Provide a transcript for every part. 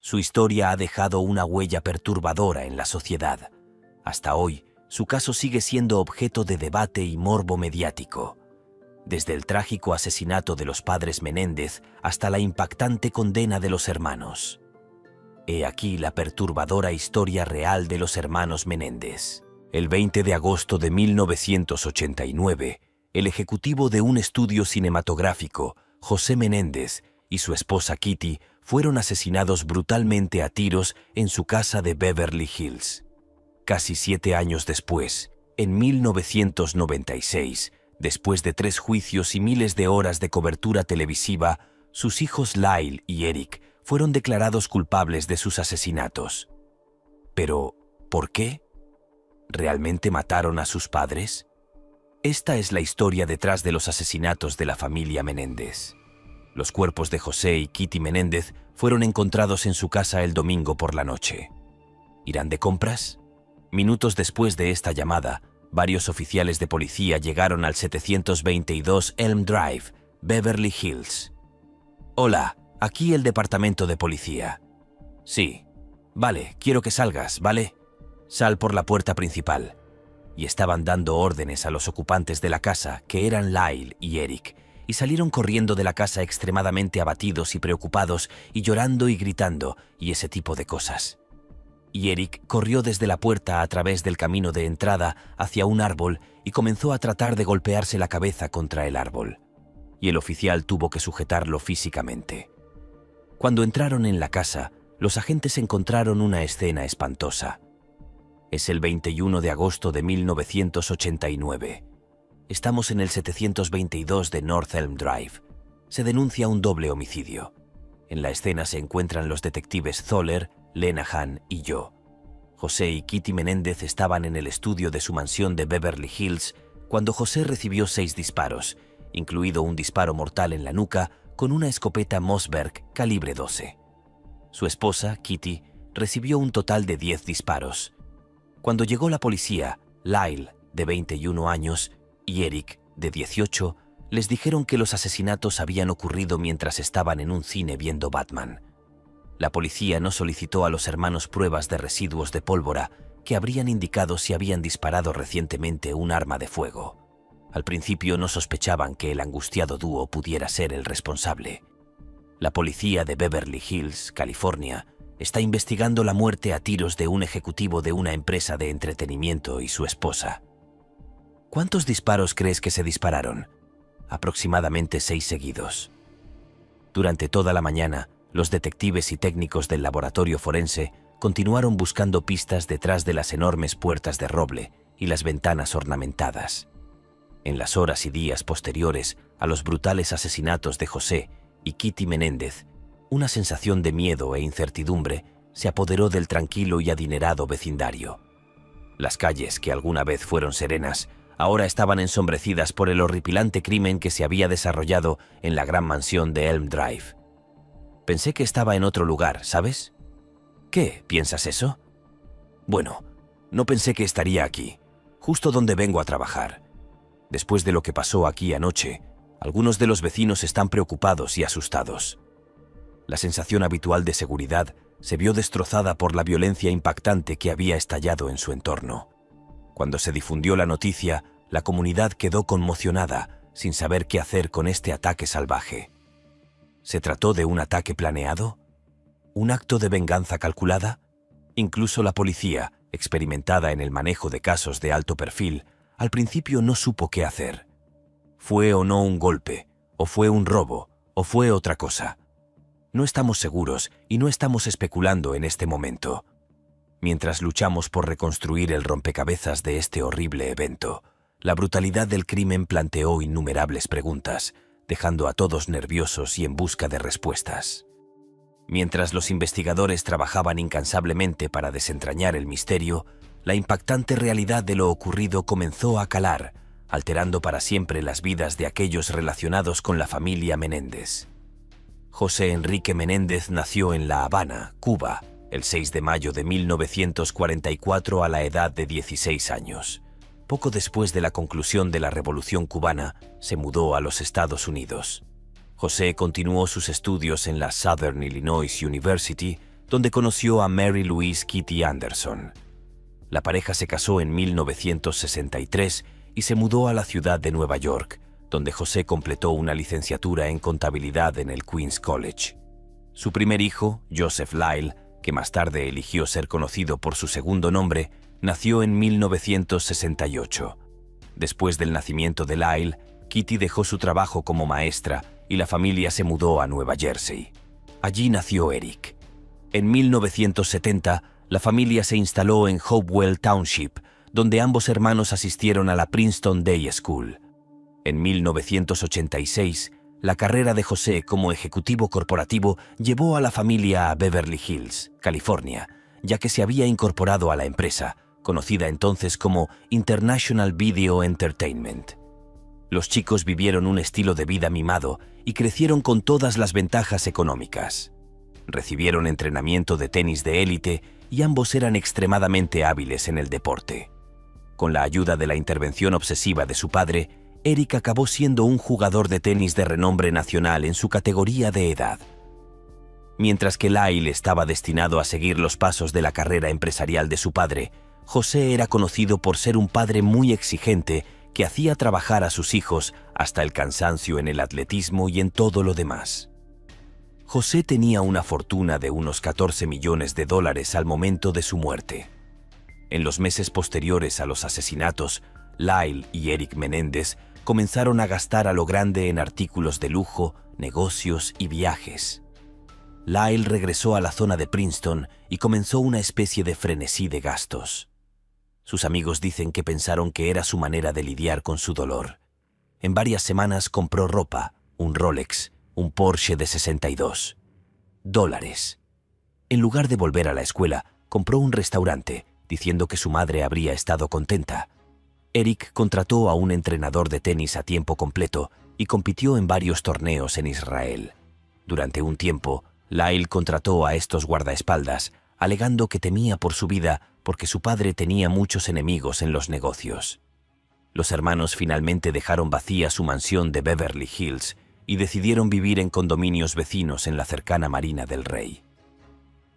Su historia ha dejado una huella perturbadora en la sociedad. Hasta hoy, su caso sigue siendo objeto de debate y morbo mediático. Desde el trágico asesinato de los padres Menéndez hasta la impactante condena de los hermanos. He aquí la perturbadora historia real de los hermanos Menéndez. El 20 de agosto de 1989, el ejecutivo de un estudio cinematográfico, José Menéndez, y su esposa Kitty fueron asesinados brutalmente a tiros en su casa de Beverly Hills. Casi 7 años después, en 1996, después de 3 juicios y miles de horas de cobertura televisiva, sus hijos Lyle y Eric fueron declarados culpables de sus asesinatos. Pero, ¿por qué? ¿Realmente mataron a sus padres? Esta es la historia detrás de los asesinatos de la familia Menéndez. Los cuerpos de José y Kitty Menéndez fueron encontrados en su casa el domingo por la noche. ¿Irán de compras? Minutos después de esta llamada, varios oficiales de policía llegaron al 722 Elm Drive, Beverly Hills. Hola, aquí el departamento de policía. Sí. Vale, quiero que salgas, ¿vale? Sal por la puerta principal. Y estaban dando órdenes a los ocupantes de la casa, que eran Lyle y Eric, y salieron corriendo de la casa extremadamente abatidos y preocupados, y llorando y gritando, y ese tipo de cosas. Y Eric corrió desde la puerta a través del camino de entrada hacia un árbol y comenzó a tratar de golpearse la cabeza contra el árbol. Y el oficial tuvo que sujetarlo físicamente. Cuando entraron en la casa, los agentes encontraron una escena espantosa. Es el 21 de agosto de 1989. Estamos en el 722 de North Elm Drive. Se denuncia un doble homicidio. En la escena se encuentran los detectives Zoller, Lenahan y yo. José y Kitty Menéndez estaban en el estudio de su mansión de Beverly Hills cuando José recibió 6 disparos, incluido un disparo mortal en la nuca con una escopeta Mossberg calibre 12. Su esposa, Kitty, recibió un total de 10 disparos. Cuando llegó la policía, Lyle, de 21 años, y Eric, de 18, les dijeron que los asesinatos habían ocurrido mientras estaban en un cine viendo Batman. La policía no solicitó a los hermanos pruebas de residuos de pólvora que habrían indicado si habían disparado recientemente un arma de fuego. Al principio no sospechaban que el angustiado dúo pudiera ser el responsable. La policía de Beverly Hills, California, está investigando la muerte a tiros de un ejecutivo de una empresa de entretenimiento y su esposa. ¿Cuántos disparos crees que se dispararon? Aproximadamente 6 seguidos. Durante toda la mañana, los detectives y técnicos del laboratorio forense continuaron buscando pistas detrás de las enormes puertas de roble y las ventanas ornamentadas. En las horas y días posteriores a los brutales asesinatos de José y Kitty Menéndez, una sensación de miedo e incertidumbre se apoderó del tranquilo y adinerado vecindario. Las calles, que alguna vez fueron serenas, ahora estaban ensombrecidas por el horripilante crimen que se había desarrollado en la gran mansión de Elm Drive. Pensé que estaba en otro lugar, ¿sabes? ¿Qué? ¿Piensas eso? Bueno, no pensé que estaría aquí, justo donde vengo a trabajar. Después de lo que pasó aquí anoche, algunos de los vecinos están preocupados y asustados. La sensación habitual de seguridad se vio destrozada por la violencia impactante que había estallado en su entorno. Cuando se difundió la noticia, la comunidad quedó conmocionada, sin saber qué hacer con este ataque salvaje. ¿Se trató de un ataque planeado? ¿Un acto de venganza calculada? Incluso la policía, experimentada en el manejo de casos de alto perfil, al principio no supo qué hacer. ¿Fue o no un golpe? ¿O fue un robo? ¿O fue otra cosa? No estamos seguros y no estamos especulando en este momento. Mientras luchamos por reconstruir el rompecabezas de este horrible evento, la brutalidad del crimen planteó innumerables preguntas, dejando a todos nerviosos y en busca de respuestas. Mientras los investigadores trabajaban incansablemente para desentrañar el misterio, la impactante realidad de lo ocurrido comenzó a calar, alterando para siempre las vidas de aquellos relacionados con la familia Menéndez. José Enrique Menéndez nació en La Habana, Cuba, el 6 de mayo de 1944 a la edad de 16 años. Poco después de la conclusión de la Revolución Cubana, se mudó a los Estados Unidos. José continuó sus estudios en la Southern Illinois University, donde conoció a Mary Louise Kitty Anderson. La pareja se casó en 1963 y se mudó a la ciudad de Nueva York, donde José completó una licenciatura en contabilidad en el Queens College. Su primer hijo, Joseph Lyle, que más tarde eligió ser conocido por su segundo nombre, nació en 1968. Después del nacimiento de Lyle, Kitty dejó su trabajo como maestra y la familia se mudó a Nueva Jersey. Allí nació Eric. En 1970, la familia se instaló en Hopewell Township, donde ambos hermanos asistieron a la Princeton Day School. En 1986, la carrera de José como ejecutivo corporativo llevó a la familia a Beverly Hills, California, ya que se había incorporado a la empresa, conocida entonces como International Video Entertainment. Los chicos vivieron un estilo de vida mimado y crecieron con todas las ventajas económicas. Recibieron entrenamiento de tenis de élite y ambos eran extremadamente hábiles en el deporte. Con la ayuda de la intervención obsesiva de su padre, Eric acabó siendo un jugador de tenis de renombre nacional en su categoría de edad. Mientras que Lyle estaba destinado a seguir los pasos de la carrera empresarial de su padre, José era conocido por ser un padre muy exigente que hacía trabajar a sus hijos hasta el cansancio en el atletismo y en todo lo demás. José tenía una fortuna de unos 14 millones de dólares al momento de su muerte. En los meses posteriores a los asesinatos, Lyle y Eric Menéndez comenzaron a gastar a lo grande en artículos de lujo, negocios y viajes. Lyle regresó a la zona de Princeton y comenzó una especie de frenesí de gastos. Sus amigos dicen que pensaron que era su manera de lidiar con su dolor. En varias semanas compró ropa, un Rolex, un Porsche de $62. En lugar de volver a la escuela, compró un restaurante, diciendo que su madre habría estado contenta. Eric contrató a un entrenador de tenis a tiempo completo y compitió en varios torneos en Israel. Durante un tiempo, Lyle contrató a estos guardaespaldas, alegando que temía por su vida porque su padre tenía muchos enemigos en los negocios. Los hermanos finalmente dejaron vacía su mansión de Beverly Hills y decidieron vivir en condominios vecinos en la cercana Marina del Rey.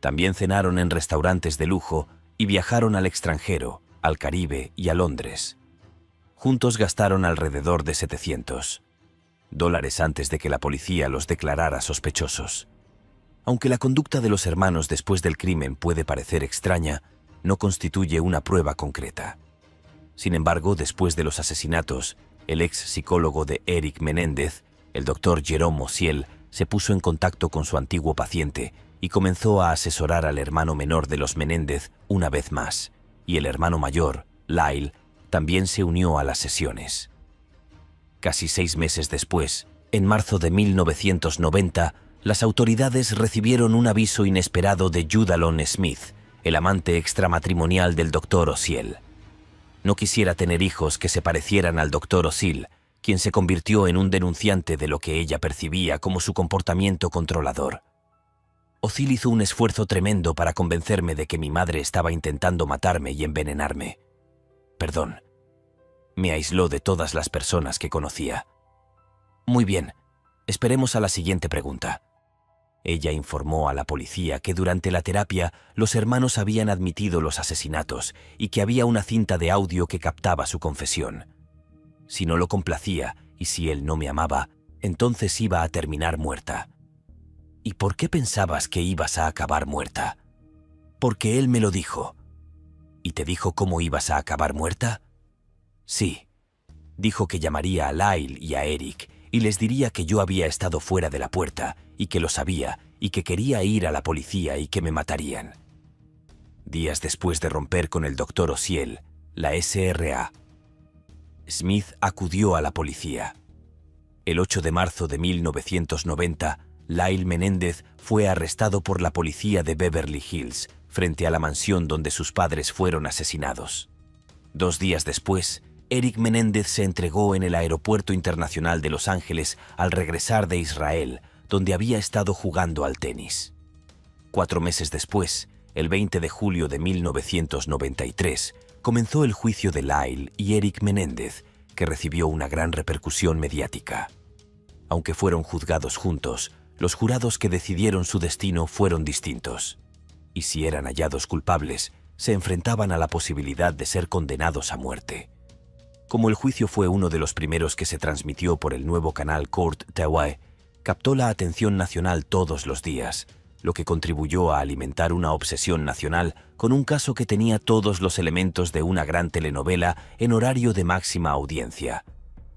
También cenaron en restaurantes de lujo y viajaron al extranjero, al Caribe y a Londres. Juntos gastaron alrededor de $700 antes de que la policía los declarara sospechosos. Aunque la conducta de los hermanos después del crimen puede parecer extraña, no constituye una prueba concreta. Sin embargo, después de los asesinatos, el ex psicólogo de Eric Menéndez, el Dr. Jerome Osiel, se puso en contacto con su antiguo paciente y comenzó a asesorar al hermano menor de los Menéndez una vez más, y el hermano mayor, Lyle, también se unió a las sesiones. Casi 6 meses después, en marzo de 1990, las autoridades recibieron un aviso inesperado de Judalon Smith, el amante extramatrimonial del Dr. Osiel. No quisiera tener hijos que se parecieran al Dr. Osiel, quien se convirtió en un denunciante de lo que ella percibía como su comportamiento controlador. Osiel hizo un esfuerzo tremendo para convencerme de que mi madre estaba intentando matarme y envenenarme. Perdón. Me aisló de todas las personas que conocía. Muy bien, esperemos a la siguiente pregunta. Ella informó a la policía que durante la terapia los hermanos habían admitido los asesinatos y que había una cinta de audio que captaba su confesión. Si no lo complacía y si él no me amaba, entonces iba a terminar muerta. ¿Y por qué pensabas que ibas a acabar muerta? Porque él me lo dijo. ¿Y te dijo cómo ibas a acabar muerta? Sí. Dijo que llamaría a Lyle y a Eric y les diría que yo había estado fuera de la puerta y que lo sabía y que quería ir a la policía y que me matarían. Días después de romper con el Dr. Osiel, la SRA, Smith acudió a la policía. El 8 de marzo de 1990, Lyle Menéndez fue arrestado por la policía de Beverly Hills frente a la mansión donde sus padres fueron asesinados. 2 días después, Eric Menéndez se entregó en el Aeropuerto Internacional de Los Ángeles al regresar de Israel, donde había estado jugando al tenis. 4 meses después, el 20 de julio de 1993, comenzó el juicio de Lyle y Eric Menéndez, que recibió una gran repercusión mediática. Aunque fueron juzgados juntos, los jurados que decidieron su destino fueron distintos. y si eran hallados culpables, se enfrentaban a la posibilidad de ser condenados a muerte. Como el juicio fue uno de los primeros que se transmitió por el nuevo canal Court TV, captó la atención nacional todos los días, lo que contribuyó a alimentar una obsesión nacional con un caso que tenía todos los elementos de una gran telenovela en horario de máxima audiencia.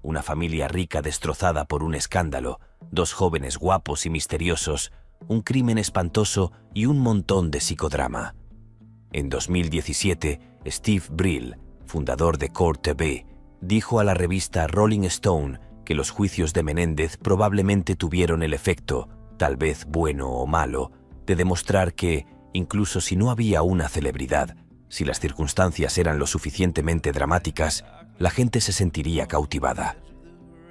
Una familia rica destrozada por un escándalo, dos jóvenes guapos y misteriosos, un crimen espantoso y un montón de psicodrama. En 2017, Steve Brill, fundador de Court TV, dijo a la revista Rolling Stone que los juicios de Menéndez probablemente tuvieron el efecto, tal vez bueno o malo, de demostrar que, incluso si no había una celebridad, si las circunstancias eran lo suficientemente dramáticas, la gente se sentiría cautivada.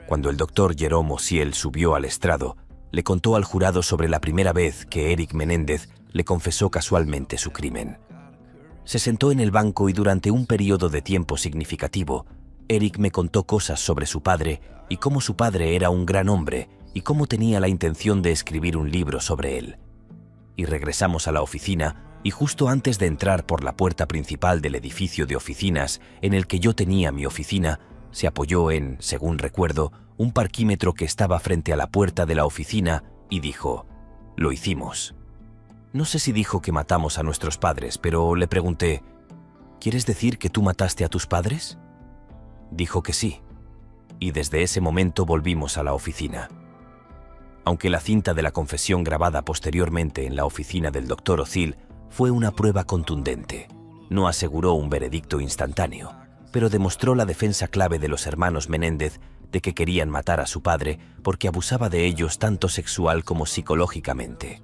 Cuando el doctor Jerome Osiel subió al estrado, le contó al jurado sobre la primera vez que Eric Menéndez le confesó casualmente su crimen. Se sentó en el banco y durante un periodo de tiempo significativo, Eric me contó cosas sobre su padre y cómo su padre era un gran hombre y cómo tenía la intención de escribir un libro sobre él. Y regresamos a la oficina y justo antes de entrar por la puerta principal del edificio de oficinas en el que yo tenía mi oficina, se apoyó en, según recuerdo, un parquímetro que estaba frente a la puerta de la oficina y dijo: «Lo hicimos». No sé si dijo que matamos a nuestros padres, pero le pregunté: «¿Quieres decir que tú mataste a tus padres?». Dijo que sí, y desde ese momento volvimos a la oficina. Aunque la cinta de la confesión grabada posteriormente en la oficina del Dr. Osiel fue una prueba contundente, no aseguró un veredicto instantáneo, pero demostró la defensa clave de los hermanos Menéndez de que querían matar a su padre porque abusaba de ellos tanto sexual como psicológicamente.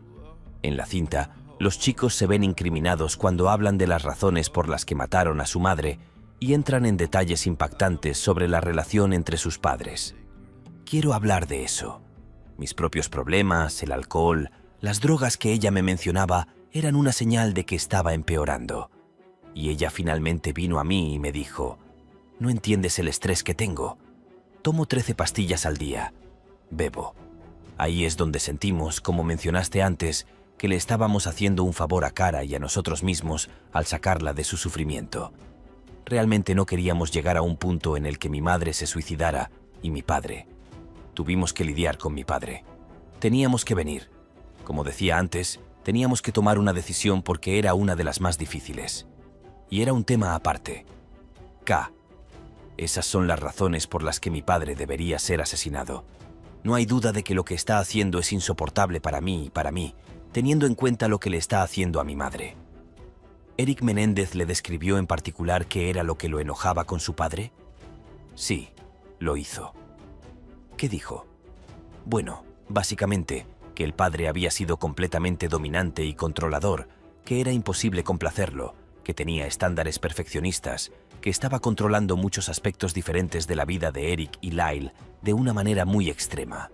En la cinta, los chicos se ven incriminados cuando hablan de las razones por las que mataron a su madre y entran en detalles impactantes sobre la relación entre sus padres. Quiero hablar de eso. Mis propios problemas, el alcohol, las drogas que ella me mencionaba eran una señal de que estaba empeorando. Y ella finalmente vino a mí y me dijo: «No entiendes el estrés que tengo. Tomo 13 pastillas al día. Bebo». Ahí es donde sentimos, como mencionaste antes, que le estábamos haciendo un favor a Cara y a nosotros mismos al sacarla de su sufrimiento. Realmente no queríamos llegar a un punto en el que mi madre se suicidara y mi padre. Tuvimos que lidiar con mi padre. Teníamos que venir. Como decía antes, teníamos que tomar una decisión porque era una de las más difíciles. Y era un tema aparte. K. Esas son las razones por las que mi padre debería ser asesinado. No hay duda de que lo que está haciendo es insoportable para mí y para mí, teniendo en cuenta lo que le está haciendo a mi madre. ¿Eric Menéndez le describió en particular qué era lo que lo enojaba con su padre? Sí, lo hizo. ¿Qué dijo? Bueno, básicamente, que el padre había sido completamente dominante y controlador, que era imposible complacerlo, que tenía estándares perfeccionistas, que estaba controlando muchos aspectos diferentes de la vida de Eric y Lyle de una manera muy extrema.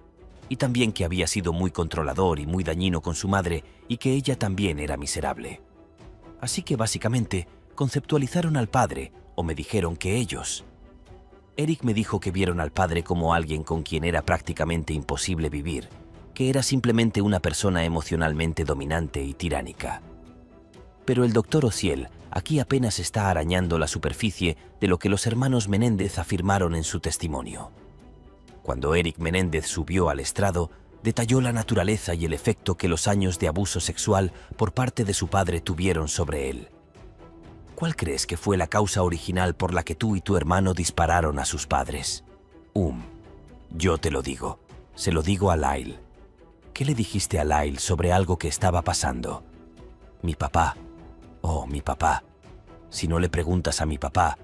Y también que había sido muy controlador y muy dañino con su madre y que ella también era miserable. Así que básicamente conceptualizaron al padre, o me dijeron que ellos. Eric me dijo que vieron al padre como alguien con quien era prácticamente imposible vivir, que era simplemente una persona emocionalmente dominante y tiránica. Pero el doctor Osiel aquí apenas está arañando la superficie de lo que los hermanos Menéndez afirmaron en su testimonio. Cuando Eric Menéndez subió al estrado, detalló la naturaleza y el efecto que los años de abuso sexual por parte de su padre tuvieron sobre él. ¿Cuál crees que fue la causa original por la que tú y tu hermano dispararon a sus padres? Yo te lo digo. Se lo digo a Lyle. ¿Qué le dijiste a Lyle sobre algo que estaba pasando? Mi papá. Oh, mi papá. Si no le preguntas a mi papá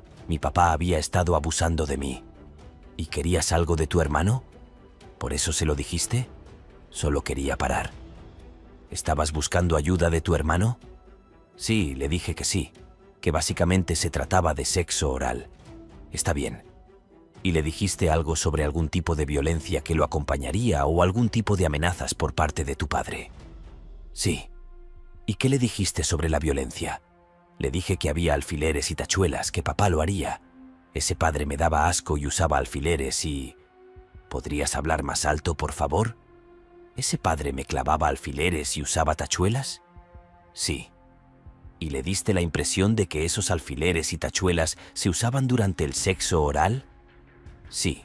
había estado abusando de mí. ¿Y querías algo de tu hermano? ¿Por eso se lo dijiste? Solo quería parar. ¿Estabas buscando ayuda de tu hermano? Sí, le dije que sí, que básicamente se trataba de sexo oral. Está bien. ¿Y le dijiste algo sobre algún tipo de violencia que lo acompañaría o algún tipo de amenazas por parte de tu padre? Sí. ¿Y qué le dijiste sobre la violencia? Le dije que había alfileres y tachuelas, que papá lo haría. Ese padre me daba asco y usaba alfileres y... ¿Podrías hablar más alto, por favor? ¿Ese padre me clavaba alfileres y usaba tachuelas? Sí. ¿Y le diste la impresión de que esos alfileres y tachuelas se usaban durante el sexo oral? Sí.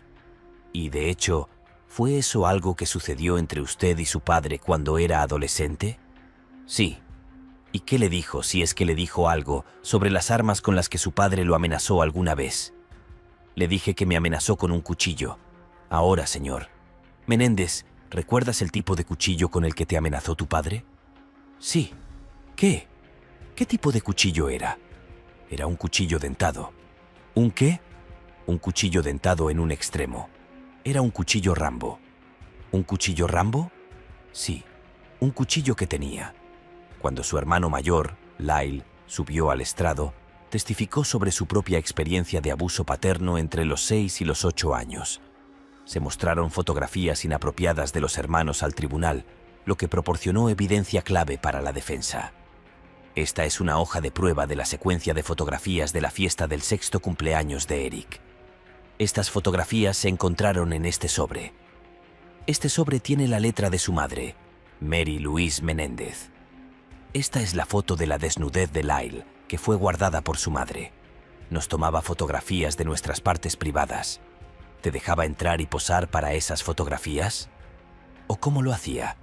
Y de hecho, ¿fue eso algo que sucedió entre usted y su padre cuando era adolescente? Sí. ¿Y qué le dijo, si es que le dijo algo, sobre las armas con las que su padre lo amenazó alguna vez? Le dije que me amenazó con un cuchillo. Ahora, señor Menéndez, ¿recuerdas el tipo de cuchillo con el que te amenazó tu padre? Sí. ¿Qué? ¿Qué tipo de cuchillo era? Era un cuchillo dentado. ¿Un qué? Un cuchillo dentado en un extremo. Era un cuchillo Rambo. ¿Un cuchillo Rambo? Sí, un cuchillo que tenía. Cuando su hermano mayor, Lyle, subió al estrado, testificó sobre su propia experiencia de abuso paterno entre los 6 y los 8 años. Se mostraron fotografías inapropiadas de los hermanos al tribunal, lo que proporcionó evidencia clave para la defensa. Esta es una hoja de prueba de la secuencia de fotografías de la fiesta del 6º cumpleaños de Eric. Estas fotografías se encontraron en este sobre. Este sobre tiene la letra de su madre, Mary Louise Menéndez. Esta es la foto de la desnudez de Lyle, que fue guardada por su madre. Nos tomaba fotografías de nuestras partes privadas. ¿Te dejaba entrar y posar para esas fotografías? ¿O cómo lo hacía?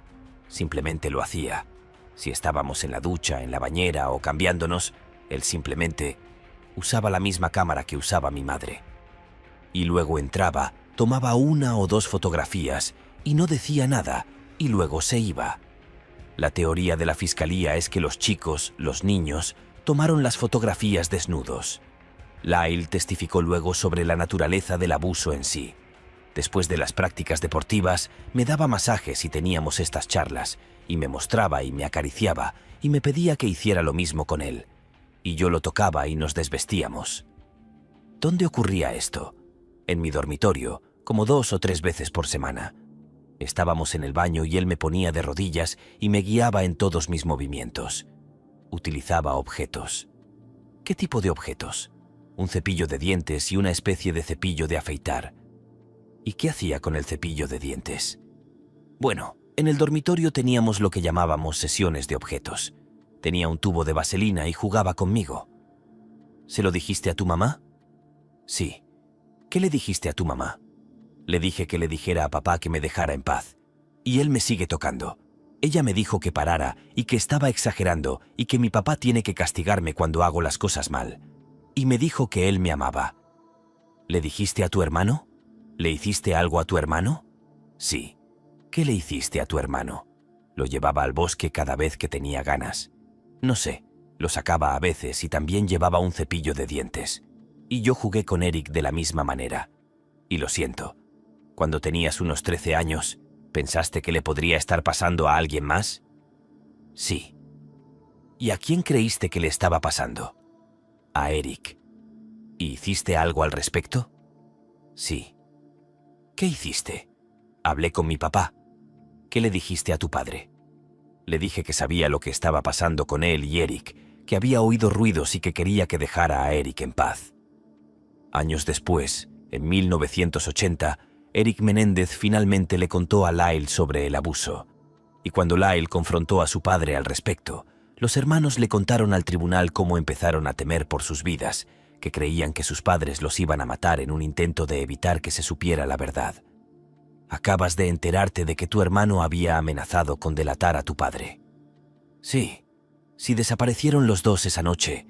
Simplemente lo hacía. Si estábamos en la ducha, en la bañera o cambiándonos, él simplemente usaba la misma cámara que usaba mi madre. Y luego entraba, tomaba 1 o 2 fotografías y no decía nada, y luego se iba. La teoría de la fiscalía es que los chicos, los niños, tomaron las fotografías desnudos. Lyle testificó luego sobre la naturaleza del abuso en sí. Después de las prácticas deportivas, me daba masajes y teníamos estas charlas, y me mostraba y me acariciaba, y me pedía que hiciera lo mismo con él. Y yo lo tocaba y nos desvestíamos. ¿Dónde ocurría esto? En mi dormitorio, como 2 o 3 veces por semana. Estábamos en el baño y él me ponía de rodillas y me guiaba en todos mis movimientos. Utilizaba objetos. ¿Qué tipo de objetos? Un cepillo de dientes y una especie de cepillo de afeitar. ¿Y qué hacía con el cepillo de dientes? Bueno, en el dormitorio teníamos lo que llamábamos sesiones de objetos. Tenía un tubo de vaselina y jugaba conmigo. ¿Se lo dijiste a tu mamá? Sí. ¿Qué le dijiste a tu mamá? Le dije que le dijera a papá que me dejara en paz. Y él me sigue tocando. Ella me dijo que parara y que estaba exagerando y que mi papá tiene que castigarme cuando hago las cosas mal. Y me dijo que él me amaba. ¿Le dijiste a tu hermano? ¿Le hiciste algo a tu hermano? Sí. ¿Qué le hiciste a tu hermano? Lo llevaba al bosque cada vez que tenía ganas. No sé, lo sacaba a veces y también llevaba un cepillo de dientes. Y yo jugué con Eric de la misma manera. Y lo siento, cuando tenías unos 13 años, ¿pensaste que le podría estar pasando a alguien más? Sí. ¿Y a quién creíste que le estaba pasando? A Eric. ¿Y hiciste algo al respecto? Sí. ¿Qué hiciste? Hablé con mi papá. ¿Qué le dijiste a tu padre? Le dije que sabía lo que estaba pasando con él y Eric, que había oído ruidos y que quería que dejara a Eric en paz. Años después, en 1980, Eric Menéndez finalmente le contó a Lyle sobre el abuso. Y cuando Lyle confrontó a su padre al respecto, los hermanos le contaron al tribunal cómo empezaron a temer por sus vidas, que creían que sus padres los iban a matar en un intento de evitar que se supiera la verdad. Acabas de enterarte de que tu hermano había amenazado con delatar a tu padre. Sí. Si desaparecieron los dos esa noche,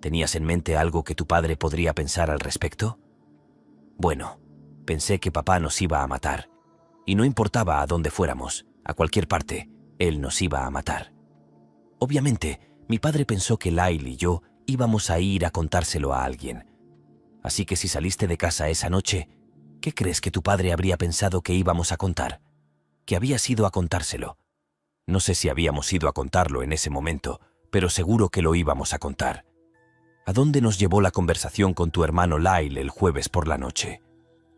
¿tenías en mente algo que tu padre podría pensar al respecto? Bueno, pensé que papá nos iba a matar. Y no importaba a dónde fuéramos, a cualquier parte, él nos iba a matar. Obviamente, mi padre pensó que Lyle y yo íbamos a ir a contárselo a alguien. Así que si saliste de casa esa noche, ¿qué crees que tu padre habría pensado que íbamos a contar? Que habías ido a contárselo. No sé si habíamos ido a contarlo en ese momento, pero seguro que lo íbamos a contar. ¿A dónde nos llevó la conversación con tu hermano Lyle el jueves por la noche?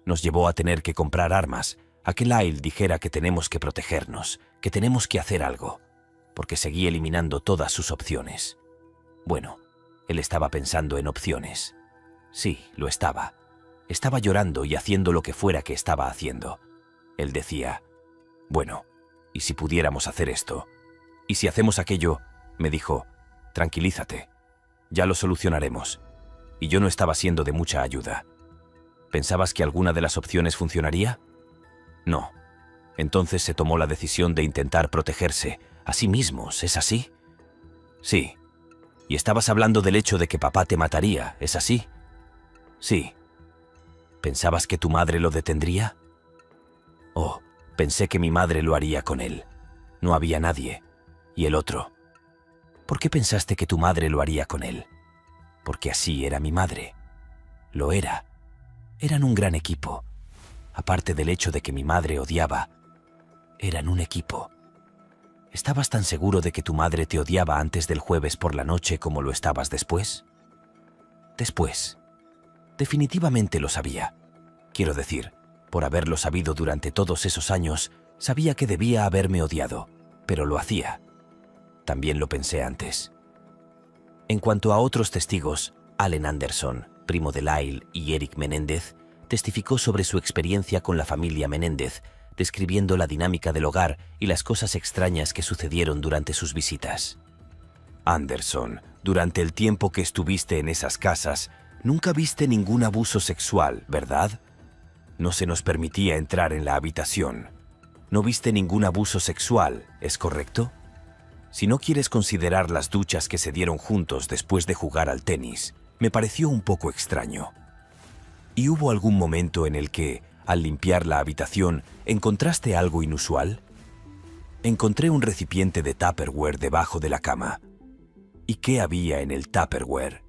Nos llevó a tener que comprar armas, a que Lyle dijera que tenemos que protegernos, que tenemos que hacer algo, porque seguí eliminando todas sus opciones. Bueno, él estaba pensando en opciones. Sí, lo estaba. Estaba llorando y haciendo lo que fuera que estaba haciendo. Él decía, bueno, ¿y si pudiéramos hacer esto? ¿Y si hacemos aquello? Me dijo, Tranquilízate. Ya lo solucionaremos. Y yo no estaba siendo de mucha ayuda. ¿Pensabas que alguna de las opciones funcionaría? No. Entonces se tomó la decisión de intentar protegerse a sí mismos, ¿es así? Sí. Y estabas hablando del hecho de que papá te mataría, ¿es así? Sí. ¿Pensabas que tu madre lo detendría? Oh, pensé que mi madre lo haría con él. No había nadie. ¿Y el otro? ¿Por qué pensaste que tu madre lo haría con él? Porque así era mi madre. Lo era. Eran un gran equipo. Aparte del hecho de que mi madre odiaba, eran un equipo. ¿Estabas tan seguro de que tu madre te odiaba antes del jueves por la noche como lo estabas después? Después. Definitivamente lo sabía. Quiero decir, por haberlo sabido durante todos esos años, sabía que debía haberme odiado, pero lo hacía. También lo pensé antes. En cuanto a otros testigos, Allen Anderson, primo de Lyle y Eric Menéndez, testificó sobre su experiencia con la familia Menéndez, describiendo la dinámica del hogar y las cosas extrañas que sucedieron durante sus visitas. Anderson, durante el tiempo que estuviste en esas casas, nunca viste ningún abuso sexual, ¿verdad? No se nos permitía entrar en la habitación. No viste ningún abuso sexual, ¿es correcto? Si no quieres considerar las duchas que se dieron juntos después de jugar al tenis, me pareció un poco extraño. ¿Y hubo algún momento en el que, al limpiar la habitación, encontraste algo inusual? Encontré un recipiente de Tupperware debajo de la cama. ¿Y qué había en el Tupperware?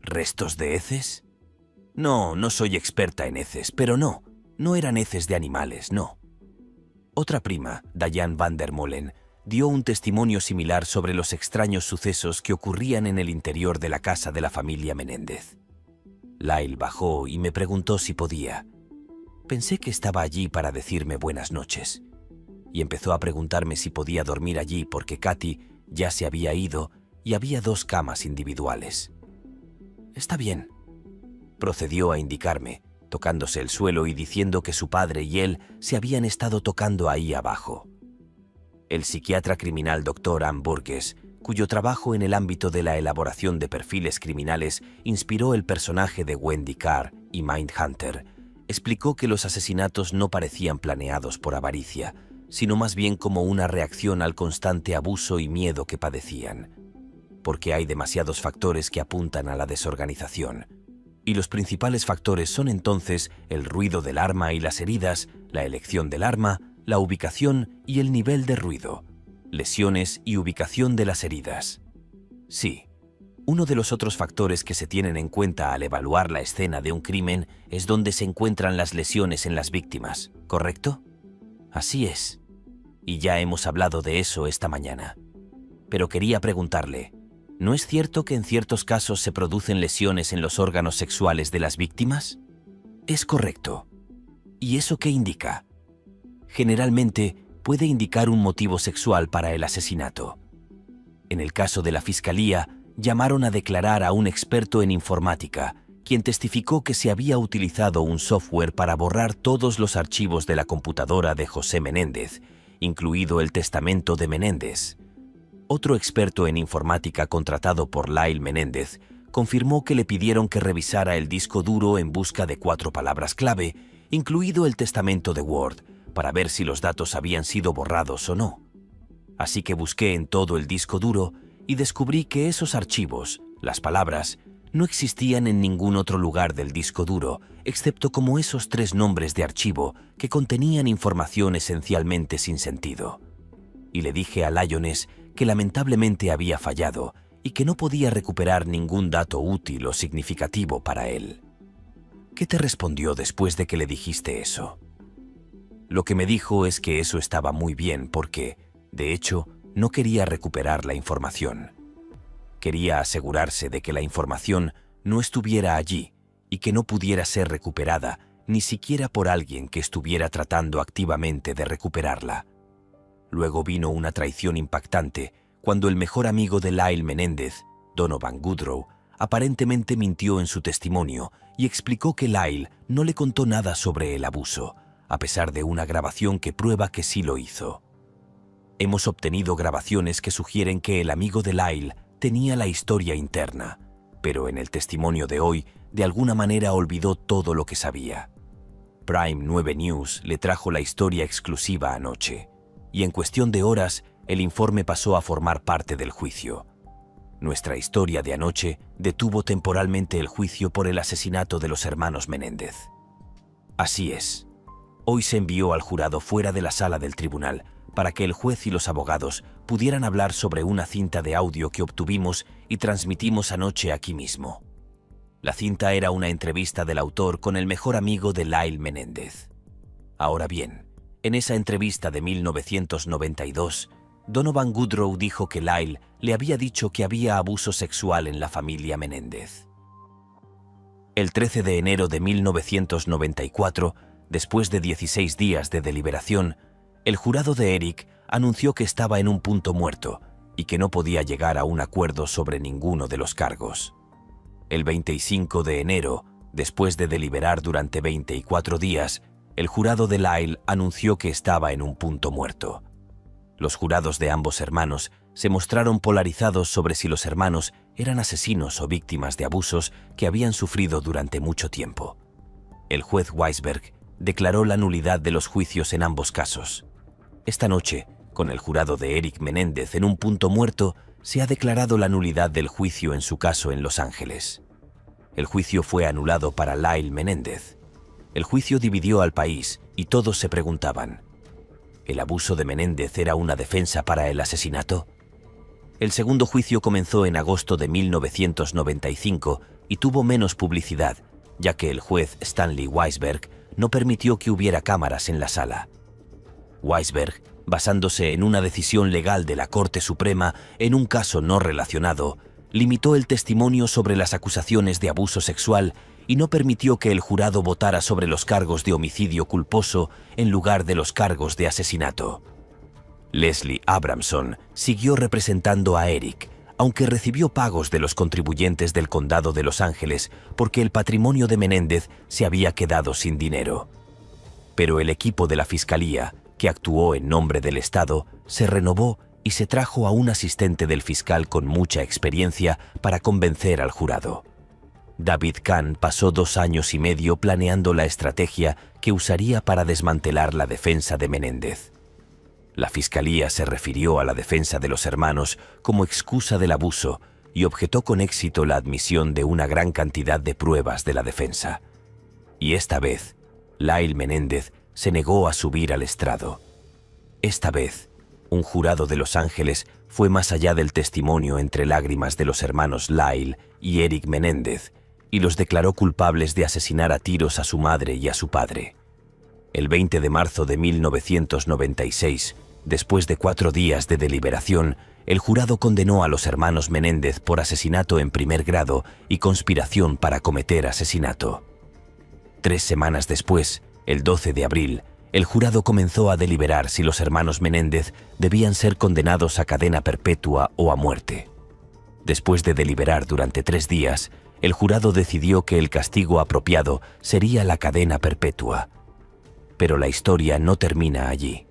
¿Restos de heces? No, no soy experta en heces, pero no eran heces de animales, no. Otra prima, Diane van der Molen, dio un testimonio similar sobre los extraños sucesos que ocurrían en el interior de la casa de la familia Menéndez. Lyle bajó y me preguntó si podía. Pensé que estaba allí para decirme buenas noches. Y empezó a preguntarme si podía dormir allí porque Katy ya se había ido y había 2 camas individuales. Está bien. Procedió a indicarme, tocándose el suelo y diciendo que su padre y él se habían estado tocando ahí abajo. El psiquiatra criminal Dr. Ann Burgess, cuyo trabajo en el ámbito de la elaboración de perfiles criminales inspiró el personaje de Wendy Carr y Mindhunter, explicó que los asesinatos no parecían planeados por avaricia, sino más bien como una reacción al constante abuso y miedo que padecían, porque hay demasiados factores que apuntan a la desorganización. Y los principales factores son entonces el ruido del arma y las heridas, la elección del arma, la ubicación y el nivel de ruido, lesiones y ubicación de las heridas. Sí, uno de los otros factores que se tienen en cuenta al evaluar la escena de un crimen es dónde se encuentran las lesiones en las víctimas, ¿correcto? Así es. Y ya hemos hablado de eso esta mañana. Pero quería preguntarle, ¿no es cierto que en ciertos casos se producen lesiones en los órganos sexuales de las víctimas? Es correcto. ¿Y eso qué indica? Generalmente puede indicar un motivo sexual para el asesinato. En el caso de la fiscalía, llamaron a declarar a un experto en informática, quien testificó que se había utilizado un software para borrar todos los archivos de la computadora de José Menéndez, incluido el testamento de Menéndez. Otro experto en informática contratado por Lyle Menéndez confirmó que le pidieron que revisara el disco duro en busca de 4 palabras clave, incluido el testamento de Word, para ver si los datos habían sido borrados o no. Así que busqué en todo el disco duro y descubrí que esos archivos, las palabras, no existían en ningún otro lugar del disco duro, excepto como esos 3 nombres de archivo que contenían información esencialmente sin sentido. Y le dije a Lyons que lamentablemente había fallado y que no podía recuperar ningún dato útil o significativo para él. ¿Qué te respondió después de que le dijiste eso? Lo que me dijo es que eso estaba muy bien porque, de hecho, no quería recuperar la información. Quería asegurarse de que la información no estuviera allí y que no pudiera ser recuperada ni siquiera por alguien que estuviera tratando activamente de recuperarla. Luego vino una traición impactante cuando el mejor amigo de Lyle Menéndez, Donovan Goodrow, aparentemente mintió en su testimonio y explicó que Lyle no le contó nada sobre el abuso, a pesar de una grabación que prueba que sí lo hizo. Hemos obtenido grabaciones que sugieren que el amigo de Lyle tenía la historia interna, pero en el testimonio de hoy, de alguna manera olvidó todo lo que sabía. Prime 9 News le trajo la historia exclusiva anoche, y en cuestión de horas, el informe pasó a formar parte del juicio. Nuestra historia de anoche detuvo temporalmente el juicio por el asesinato de los hermanos Menéndez. Así es. Hoy se envió al jurado fuera de la sala del tribunal para que el juez y los abogados pudieran hablar sobre una cinta de audio que obtuvimos y transmitimos anoche aquí mismo. La cinta era una entrevista del autor con el mejor amigo de Lyle Menéndez. Ahora bien, en esa entrevista de 1992, Donovan Goodrow dijo que Lyle le había dicho que había abuso sexual en la familia Menéndez. El 13 de enero de 1994, después de 16 días de deliberación, el jurado de Eric anunció que estaba en un punto muerto y que no podía llegar a un acuerdo sobre ninguno de los cargos. El 25 de enero, después de deliberar durante 24 días, el jurado de Lyle anunció que estaba en un punto muerto. Los jurados de ambos hermanos se mostraron polarizados sobre si los hermanos eran asesinos o víctimas de abusos que habían sufrido durante mucho tiempo. El juez Weisberg declaró la nulidad de los juicios en ambos casos. Esta noche, con el jurado de Eric Menéndez en un punto muerto, se ha declarado la nulidad del juicio en su caso en Los Ángeles. El juicio fue anulado para Lyle Menéndez. El juicio dividió al país y todos se preguntaban: ¿el abuso de Menéndez era una defensa para el asesinato? El segundo juicio comenzó en agosto de 1995 y tuvo menos publicidad, ya que el juez Stanley Weisberg no permitió que hubiera cámaras en la sala. Weisberg, basándose en una decisión legal de la Corte Suprema en un caso no relacionado, limitó el testimonio sobre las acusaciones de abuso sexual y no permitió que el jurado votara sobre los cargos de homicidio culposo en lugar de los cargos de asesinato. Leslie Abramson siguió representando a Eric, aunque recibió pagos de los contribuyentes del condado de Los Ángeles porque el patrimonio de Menéndez se había quedado sin dinero. Pero el equipo de la Fiscalía, que actuó en nombre del Estado, se renovó y se trajo a un asistente del fiscal con mucha experiencia para convencer al jurado. David Kahn pasó 2 años y medio planeando la estrategia que usaría para desmantelar la defensa de Menéndez. La Fiscalía se refirió a la defensa de los hermanos como excusa del abuso y objetó con éxito la admisión de una gran cantidad de pruebas de la defensa. Y esta vez, Lyle Menéndez se negó a subir al estrado. Esta vez, un jurado de Los Ángeles fue más allá del testimonio entre lágrimas de los hermanos Lyle y Eric Menéndez y los declaró culpables de asesinar a tiros a su madre y a su padre. El 20 de marzo de 1996, después de 4 días de deliberación, el jurado condenó a los hermanos Menéndez por asesinato en primer grado y conspiración para cometer asesinato. 3 semanas después, el 12 de abril, el jurado comenzó a deliberar si los hermanos Menéndez debían ser condenados a cadena perpetua o a muerte. Después de deliberar durante 3 días, el jurado decidió que el castigo apropiado sería la cadena perpetua. Pero la historia no termina allí.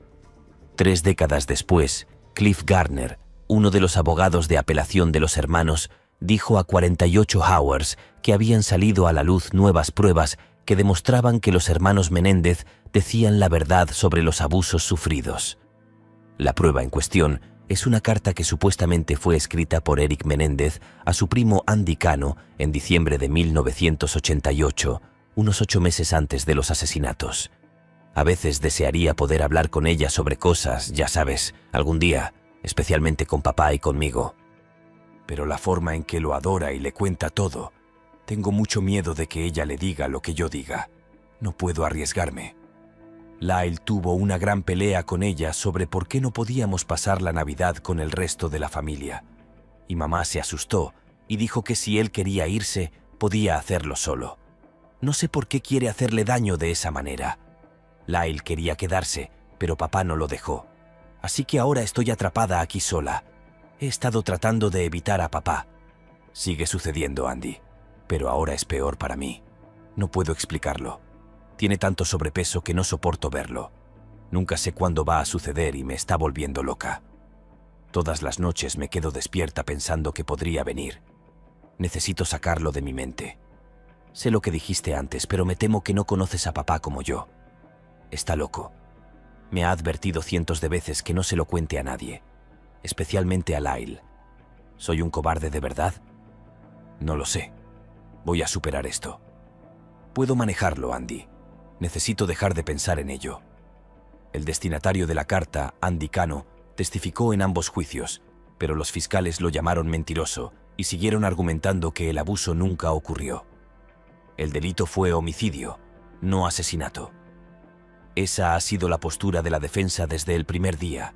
3 décadas después, Cliff Garner, uno de los abogados de apelación de los hermanos, dijo a 48 Hours que habían salido a la luz nuevas pruebas que demostraban que los hermanos Menéndez decían la verdad sobre los abusos sufridos. La prueba en cuestión es una carta que supuestamente fue escrita por Eric Menéndez a su primo Andy Cano en diciembre de 1988, unos 8 meses antes de los asesinatos. A veces desearía poder hablar con ella sobre cosas, ya sabes, algún día, especialmente con papá y conmigo. Pero la forma en que lo adora y le cuenta todo, tengo mucho miedo de que ella le diga lo que yo diga. No puedo arriesgarme. Lyle tuvo una gran pelea con ella sobre por qué no podíamos pasar la Navidad con el resto de la familia. Y mamá se asustó y dijo que si él quería irse, podía hacerlo solo. No sé por qué quiere hacerle daño de esa manera. Lyle quería quedarse, pero papá no lo dejó. Así que ahora estoy atrapada aquí sola. He estado tratando de evitar a papá. Sigue sucediendo, Andy, pero ahora es peor para mí. No puedo explicarlo. Tiene tanto sobrepeso que no soporto verlo. Nunca sé cuándo va a suceder y me está volviendo loca. Todas las noches me quedo despierta pensando que podría venir. Necesito sacarlo de mi mente. Sé lo que dijiste antes, pero me temo que no conoces a papá como yo. Está loco. Me ha advertido cientos de veces que no se lo cuente a nadie, especialmente a Lyle. ¿Soy un cobarde de verdad? No lo sé. Voy a superar esto. Puedo manejarlo, Andy. Necesito dejar de pensar en ello. El destinatario de la carta, Andy Cano, testificó en ambos juicios, pero los fiscales lo llamaron mentiroso y siguieron argumentando que el abuso nunca ocurrió. El delito fue homicidio, no asesinato. Esa ha sido la postura de la defensa desde el primer día.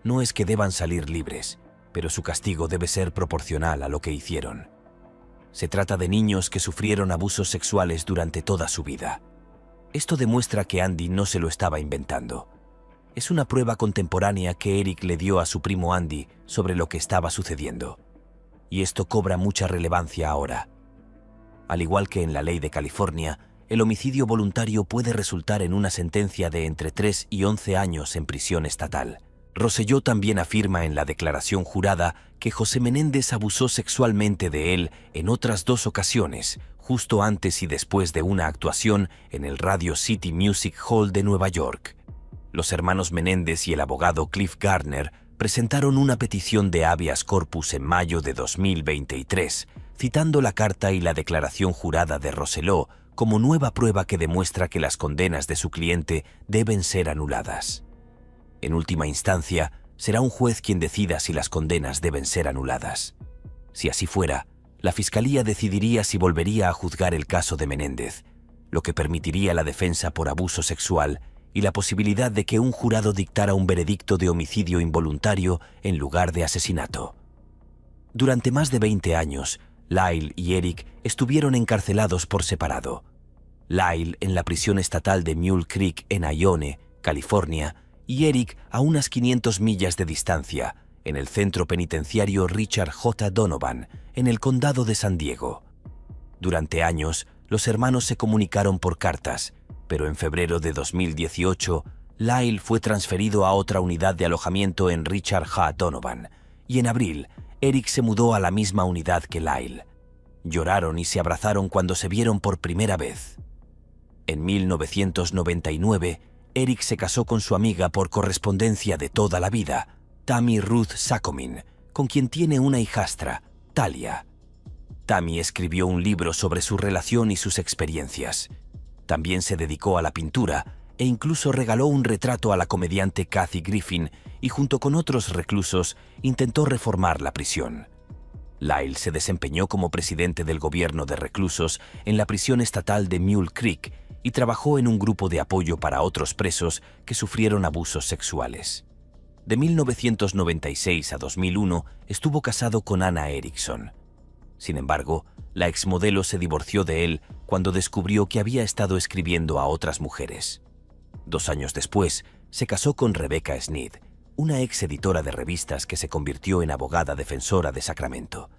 No es que deban salir libres, pero su castigo debe ser proporcional a lo que hicieron. Se trata de niños que sufrieron abusos sexuales durante toda su vida. Esto demuestra que Andy no se lo estaba inventando. Es una prueba contemporánea que Eric le dio a su primo Andy sobre lo que estaba sucediendo. Y esto cobra mucha relevancia ahora. Al igual que en la ley de California, el homicidio voluntario puede resultar en una sentencia de entre 3 y 11 años en prisión estatal. Rosselló también afirma en la declaración jurada que José Menéndez abusó sexualmente de él en otras 2 ocasiones, justo antes y después de una actuación en el Radio City Music Hall de Nueva York. Los hermanos Menéndez y el abogado Cliff Garner presentaron una petición de habeas corpus en mayo de 2023, citando la carta y la declaración jurada de Rosselló como nueva prueba que demuestra que las condenas de su cliente deben ser anuladas. En última instancia, será un juez quien decida si las condenas deben ser anuladas. Si así fuera, la Fiscalía decidiría si volvería a juzgar el caso de Menéndez, lo que permitiría la defensa por abuso sexual y la posibilidad de que un jurado dictara un veredicto de homicidio involuntario en lugar de asesinato. Durante más de 20 años, Lyle y Eric estuvieron encarcelados por separado. Lyle en la prisión estatal de Mule Creek en Ione, California, y Eric a unas 500 millas de distancia, en el centro penitenciario Richard J. Donovan, en el condado de San Diego. Durante años, los hermanos se comunicaron por cartas, pero en febrero de 2018, Lyle fue transferido a otra unidad de alojamiento en Richard J. Donovan, y en abril, Eric se mudó a la misma unidad que Lyle. Lloraron y se abrazaron cuando se vieron por primera vez. En 1999, Eric se casó con su amiga por correspondencia de toda la vida, Tammy Ruth Sakomin, con quien tiene una hijastra, Talia. Tammy escribió un libro sobre su relación y sus experiencias. También se dedicó a la pintura e incluso regaló un retrato a la comediante Kathy Griffin y junto con otros reclusos intentó reformar la prisión. Lyle se desempeñó como presidente del gobierno de reclusos en la prisión estatal de Mule Creek y trabajó en un grupo de apoyo para otros presos que sufrieron abusos sexuales. De 1996 a 2001 estuvo casado con Anna Erickson. Sin embargo, la exmodelo se divorció de él cuando descubrió que había estado escribiendo a otras mujeres. 2 años después, se casó con Rebecca Sneed, una ex editora de revistas que se convirtió en abogada defensora de Sacramento.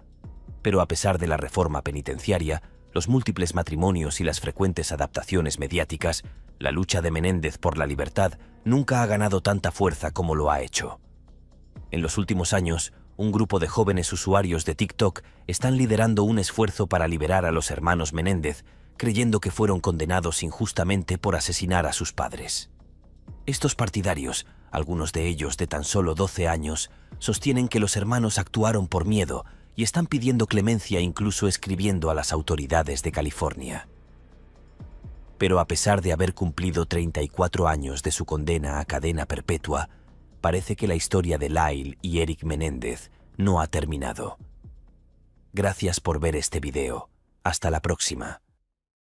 Pero a pesar de la reforma penitenciaria, los múltiples matrimonios y las frecuentes adaptaciones mediáticas, la lucha de Menéndez por la libertad nunca ha ganado tanta fuerza como lo ha hecho. En los últimos años, un grupo de jóvenes usuarios de TikTok están liderando un esfuerzo para liberar a los hermanos Menéndez, creyendo que fueron condenados injustamente por asesinar a sus padres. Estos partidarios, algunos de ellos de tan solo 12 años, sostienen que los hermanos actuaron por miedo y están pidiendo clemencia, incluso escribiendo a las autoridades de California. Pero a pesar de haber cumplido 34 años de su condena a cadena perpetua, parece que la historia de Lyle y Eric Menéndez no ha terminado. Gracias por ver este video. Hasta la próxima.